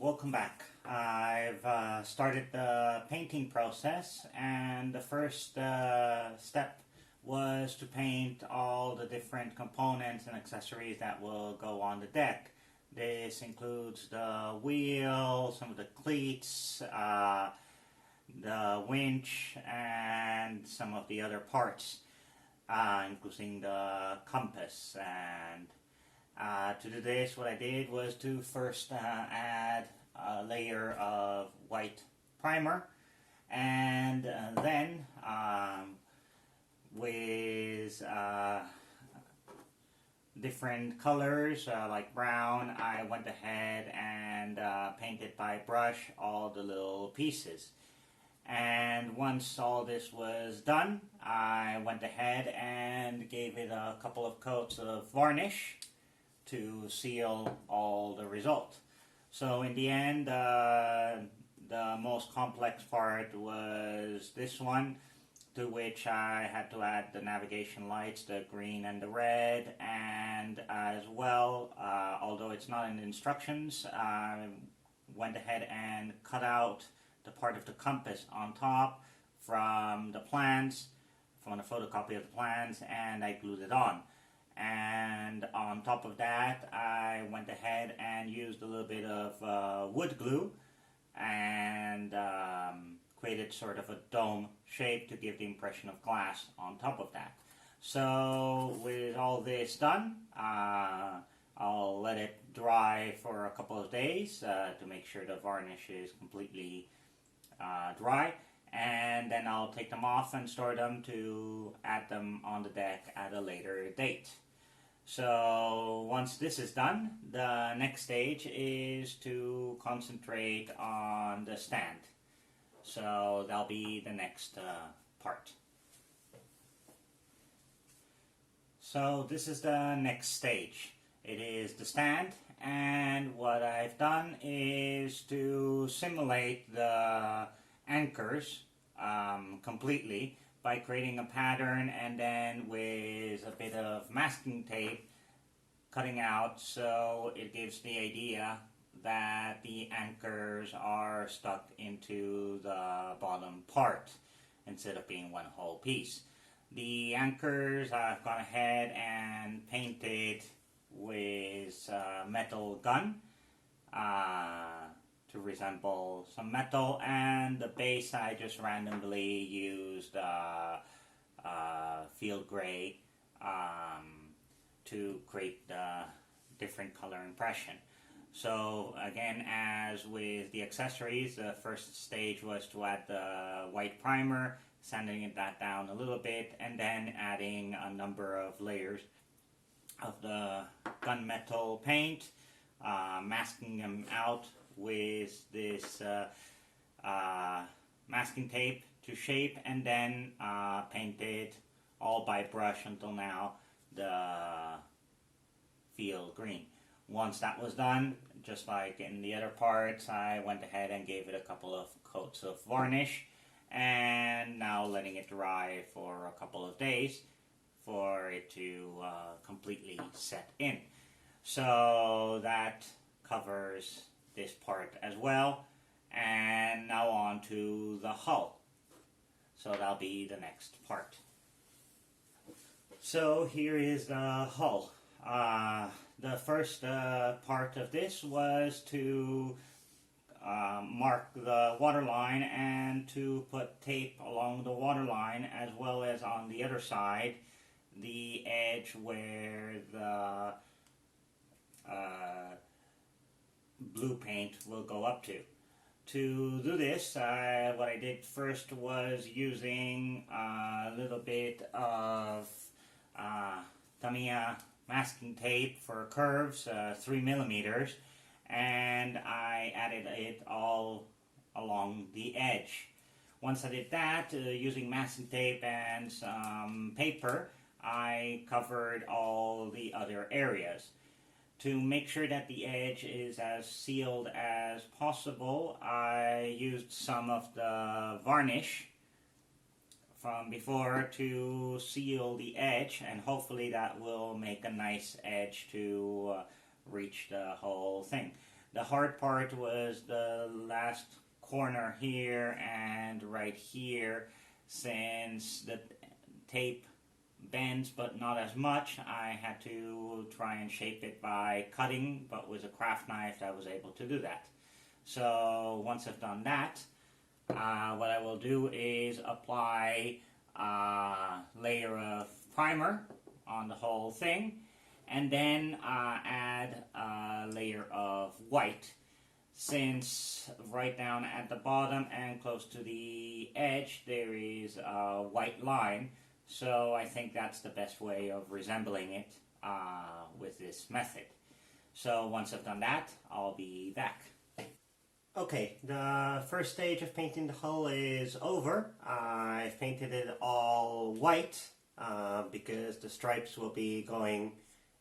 Welcome back. I've started the painting process, and the first step was to paint all the different components and accessories that will go on the deck. This includes the wheel, some of the cleats, the winch, and some of the other parts, including the compass. And to do this, what I did was to first add a layer of white primer, and then with different colors like brown, I went ahead and painted by brush all the little pieces. And once all this was done, I went ahead and gave it a couple of coats of varnish to seal all the result. So in the end, the most complex part was this one, to which I had to add the navigation lights, the green and the red, and as well, although it's not in the instructions, I went ahead and cut out the part of the compass on top from the plans, from the photocopy of the plans, and I glued it on. And on top of that, I went ahead and used a little bit of wood glue and created sort of a dome shape to give the impression of glass on top of that. So with all this done, I'll let it dry for a couple of days to make sure the varnish is completely dry, and then I'll take them off and store them to add them on the deck at a later date. So once this is done, the next stage is to concentrate on the stand. So that'll be the next part. So this is the next stage. It is the stand, and what I've done is to simulate the anchors completely by creating a pattern, and then with a bit of masking tape cutting out so it gives the idea that the anchors are stuck into the bottom part instead of being one whole piece. The anchors I've gone ahead and painted with metal gun to resemble some metal, and the base I just randomly used field gray to create the different color impression. So again, as with the accessories, the first stage was to add the white primer, sanding that down a little bit, and then adding a number of layers of the gunmetal paint, masking them out with this masking tape to shape, and then painted all by brush until now the field green. Once that was done, just like in the other parts, I went ahead and gave it a couple of coats of varnish, and now letting it dry for a couple of days for it to completely set in. So that covers this part as well, and now on to the hull. So that'll be the next part. So here is the hull. The first part of this was to mark the waterline and to put tape along the waterline, as well as on the other side the edge where the blue paint will go up to. To do this, what I did first was using a little bit of tamiya masking tape for curves, 3 millimeters, and I added it all along the edge. Once I did that, using masking tape and some paper, I covered all the other areas. To make sure that the edge is as sealed as possible, I used some of the varnish from before to seal the edge, and hopefully that will make a nice edge to reach the whole thing. The hard part was the last corner here and right here, since the tape bends but not as much. I had to try and shape it by cutting, but with a craft knife I was able to do that. So once I've done that, what I will do is apply a layer of primer on the whole thing, and then add a layer of white, since right down at the bottom and close to the edge there is a white line. So I think that's the best way of resembling it with this method. So once I've done that, I'll be back. Okay, the first stage of painting the hull is over. I've painted it all white because the stripes will be going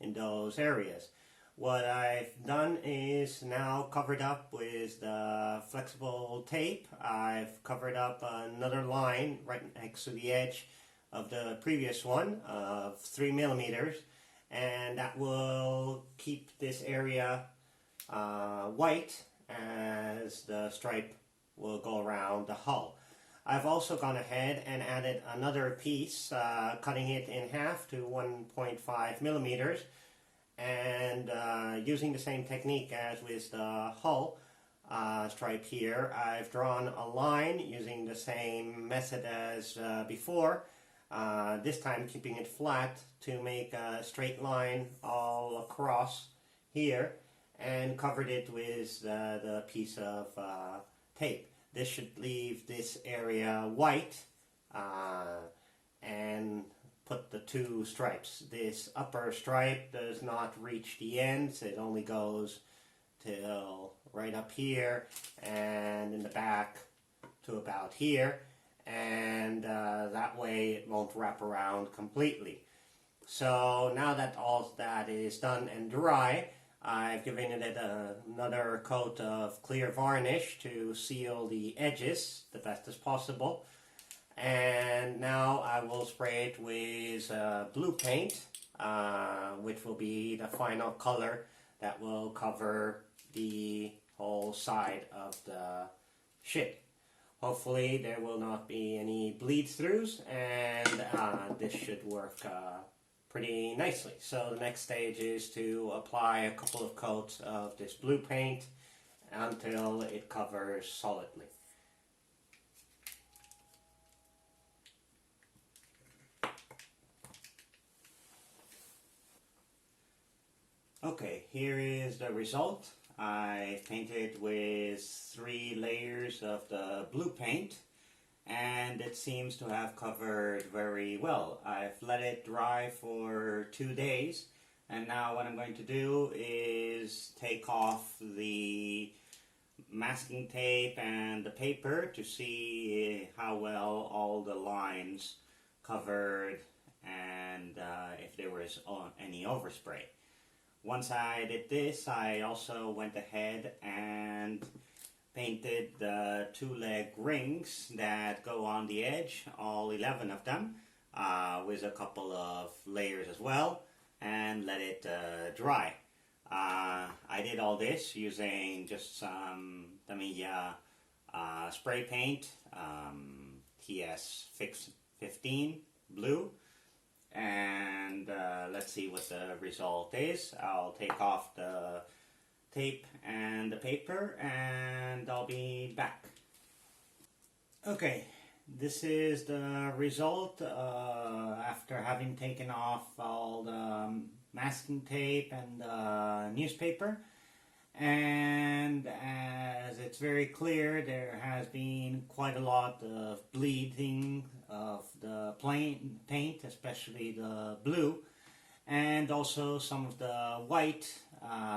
in those areas. What I've done is now covered up with the flexible tape. I've covered up another line right next to the edge of the previous one of 3 millimeters, and that will keep this area white as the stripe will go around the hull. I've also gone ahead and added another piece, cutting it in half to 1.5 millimeters, and using the same technique as with the hull stripe here, I've drawn a line using the same method as before, this time keeping it flat to make a straight line all across here, and covered it with the piece of tape. This should leave this area white, and put the two stripes. This upper stripe does not reach the ends, it only goes till right up here, and in the back to about here, and that way it won't wrap around completely. So now that all that is done and dry, I've given it another coat of clear varnish to seal the edges the best as possible. And now I will spray it with blue paint, which will be the final color that will cover the whole side of the ship. Hopefully there will not be any bleed-throughs, and this should work pretty nicely. So the next stage is to apply a couple of coats of this blue paint until it covers solidly. Okay, here is the result. I painted with 3 layers of the blue paint, and it seems to have covered very well. I've let it dry for 2 days, and now what I'm going to do is take off the masking tape and the paper to see how well all the lines covered and if there was any overspray. Once I did this, I also went ahead and painted the 2-leg rings that go on the edge, all 11 of them, with a couple of layers as well, and let it dry. I did all this using just some tamiya spray paint, TS 15 blue, and let's see what the result is. I'll take off the tape and the paper and I'll be back. Okay, this is the result after having taken off all the masking tape and the newspaper, and as it's very clear, there has been quite a lot of bleeding of the plain paint, especially the blue, and also some of the white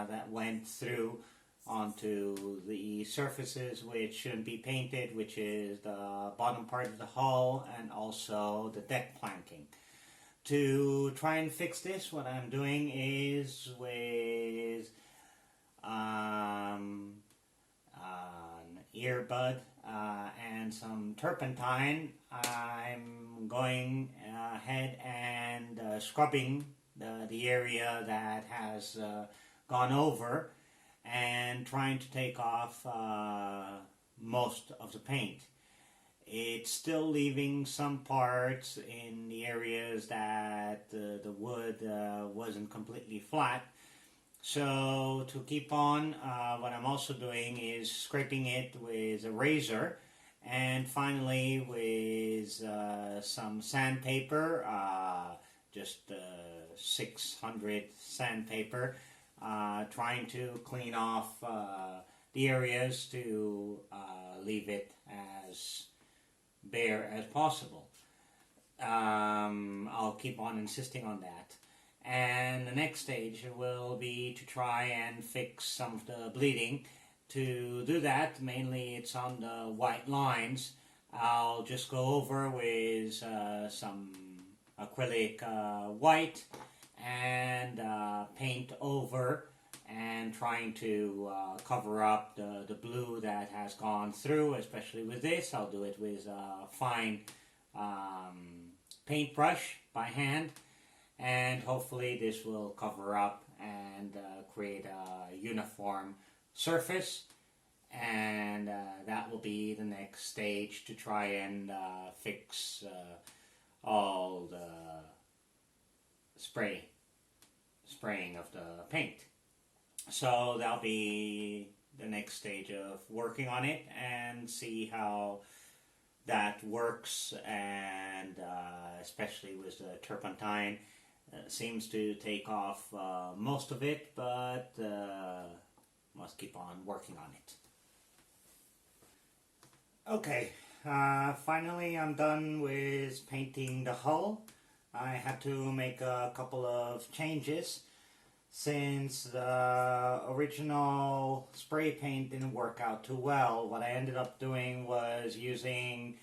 that went through onto the surfaces which shouldn't be painted, which is the bottom part of the hull and also the deck planking. To try and fix this, what I'm doing is with an earbud and some turpentine, I'm going ahead and scrubbing the area that has gone over, and trying to take off most of the paint. It's still leaving some parts in the areas that the wood wasn't completely flat. So to keep on, what I'm also doing is scraping it with a razor, and finally with some sandpaper, just 600 sandpaper, trying to clean off the areas to leave it as bare as possible. I'll keep on insisting on that. And the next stage will be to try and fix some of the bleeding. To do that, mainly it's on the white lines. I'll just go over with some acrylic white and paint over, and trying to cover up the blue that has gone through, especially with this. I'll do it with a fine paintbrush by hand, and hopefully this will cover up and create a uniform surface, and that will be the next stage to try and fix all the spraying of the paint. So that'll be the next stage of working on it, and see how that works, and especially with the turpentine. Seems to take off most of it, but must keep on working on it. Okay, finally I'm done with painting the hull. I had to make a couple of changes since the original spray paint didn't work out too well. What I ended up doing was using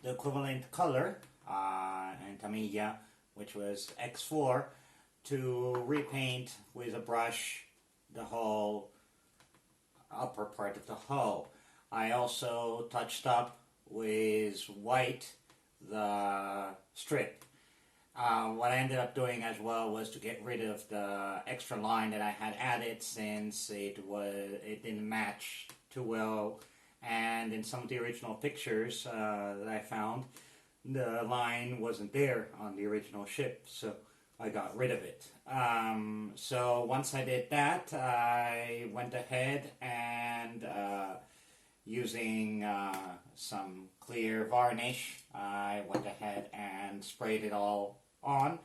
the equivalent color in tamiya, which was X4, to repaint with a brush the whole upper part of the hull. I also touched up with white the strip. What I ended up doing as well was to get rid of the extra line that I had added, since it didn't match too well, and in some of the original pictures that I found, the line wasn't there on the original ship, so I got rid of it. So once I did that, I went ahead and using some clear varnish, I went ahead and sprayed it all on,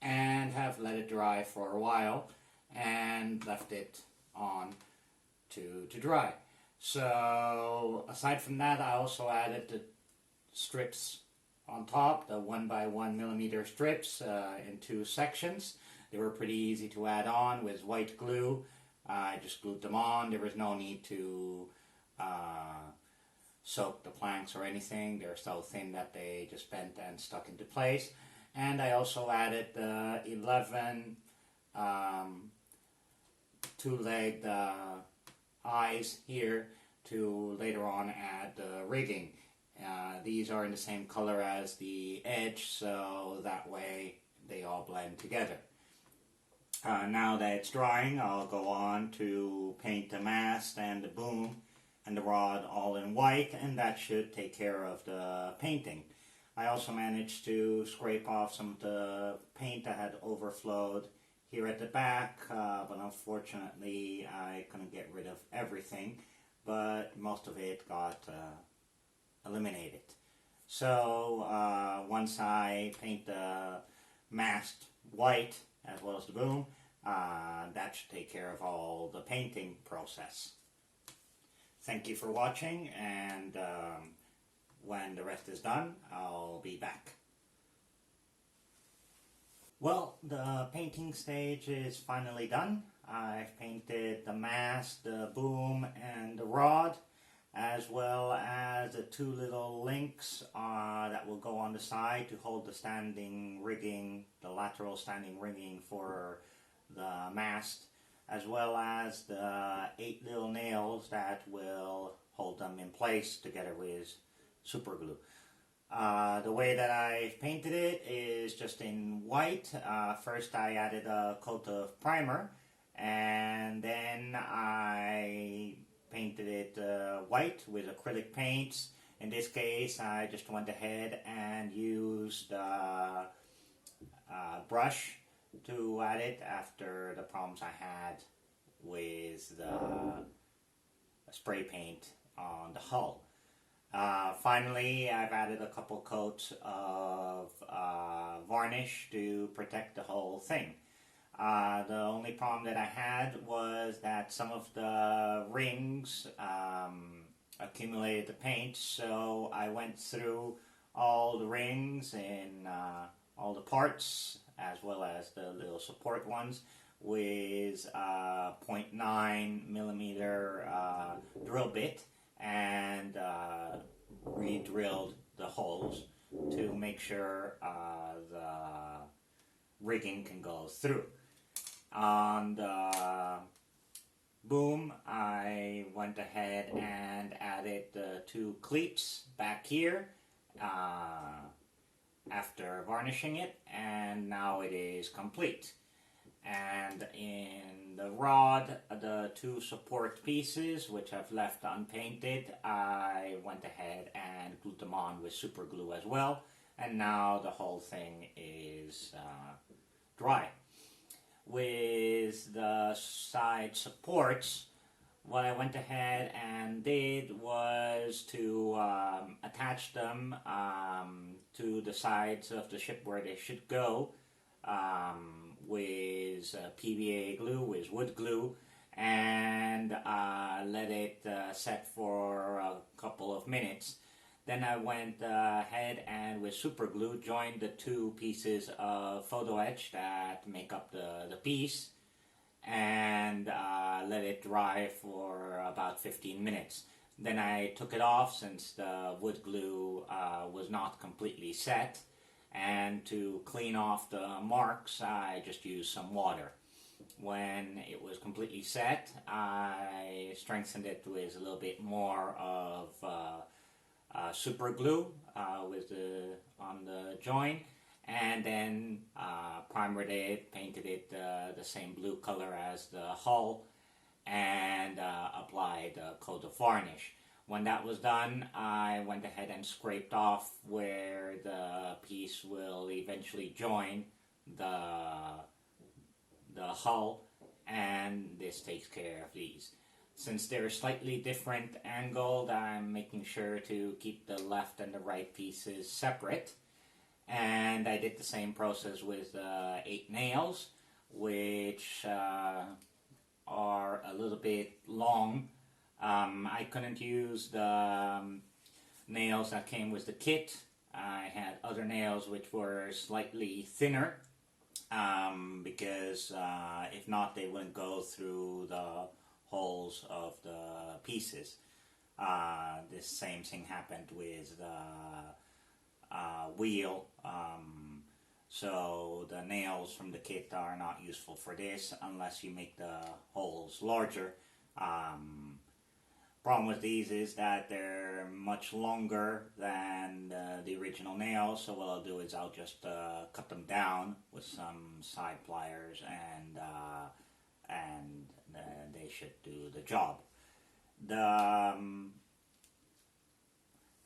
and have let it dry for a while, and left it on to dry. So aside from that, I also added the strips on top, the 1x1 millimeter strips in 2 sections. They were pretty easy to add on with white glue. I just glued them on. There was no need to soak the planks or anything. They're so thin that they just bent and stuck into place. And I also added the 11 two-legged eyes here to later on add the rigging. These are in the same color as the edge, so that way they all blend together. Now that it's drying, I'll go on to paint the mast and the boom and the rod all in white, and that should take care of the painting. I also managed to scrape off some of the paint that had overflowed here at the back, but unfortunately I couldn't get rid of everything, but most of it got eliminated. So once I paint the mast white as well as the boom, that should take care of all the painting process. Thank you for watching, and when the rest is done, I'll be back. Well, the painting stage is finally done. I've painted the mast, the boom, and the rod, as well as the 2 little links that will go on the side to hold the standing rigging, the lateral standing rigging for the mast, as well as the 8 little nails that will hold them in place together with super glue. The way that I've painted it is just in white. First I added a coat of primer, and then I painted it white with acrylic paints. In this case, I just went ahead and used brush to add it after the problems I had with the spray paint on the hull. Finally, I've added a couple coats of varnish to protect the whole thing. The only problem that I had was that some of the rings accumulated the paint, so I went through all the rings in all the parts, as well as the little support ones, with a 0.9 millimeter drill bit, and re-drilled the holes to make sure the rigging can go through. On the boom, I went ahead and added the 2 cleats back here after varnishing it, and now it is complete. And in the rod, the 2 support pieces, which I've left unpainted, I went ahead and glued them on with super glue as well, and now the whole thing is dry. With the side supports, what I went ahead and did was to attach them to the sides of the ship where they should go with PVA glue, with wood glue, and let it set for a couple of minutes. Then I went ahead and with super glue joined the 2 pieces of photo etch that make up the piece, and let it dry for about 15 minutes. Then I took it off since the wood glue was not completely set, and to clean off the marks I just used some water. When it was completely set, I strengthened it with a little bit more of super glue on the joint, and then primered it, painted it the same blue color as the hull, and applied a coat of varnish. When that was done, I went ahead and scraped off where the piece will eventually join the hull, and this takes care of these. Since they're slightly different angled, I'm making sure to keep the left and the right pieces separate. And I did the same process with 8 nails, which are a little bit long. I couldn't use the nails that came with the kit. I had other nails which were slightly thinner, because if not, they wouldn't go through the holes of the pieces. This same thing happened with the wheel, so the nails from the kit are not useful for this unless you make the holes larger. Problem with these is that they're much longer than the original nails, so what I'll do is I'll just cut them down with some side pliers, and they should do the job. The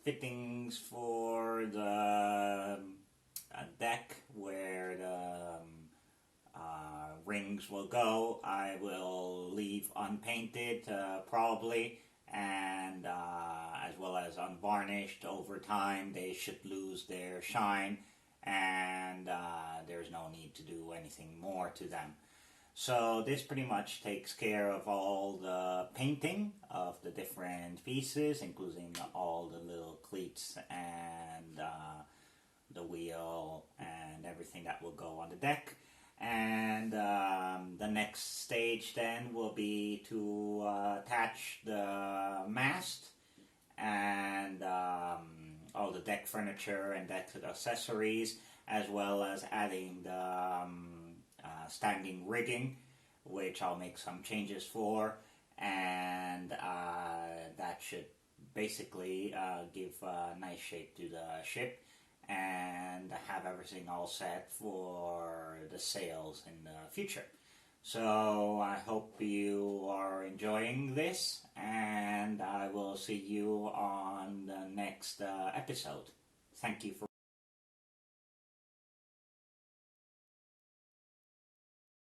fittings for the deck where the rings will go, I will leave unpainted probably, and as well as unvarnished. Over time they should lose their shine, and there's no need to do anything more to them. So this pretty much takes care of all the painting of the different pieces, including all the little cleats and the wheel and everything that will go on the deck. And the next stage then will be to attach the mast and all the deck furniture and deck accessories, as well as adding the standing rigging, which I'll make some changes for, and that should basically give a nice shape to the ship and have everything all set for the sails in the future. So I hope you are enjoying this, and I will see you on the next episode. Thank you for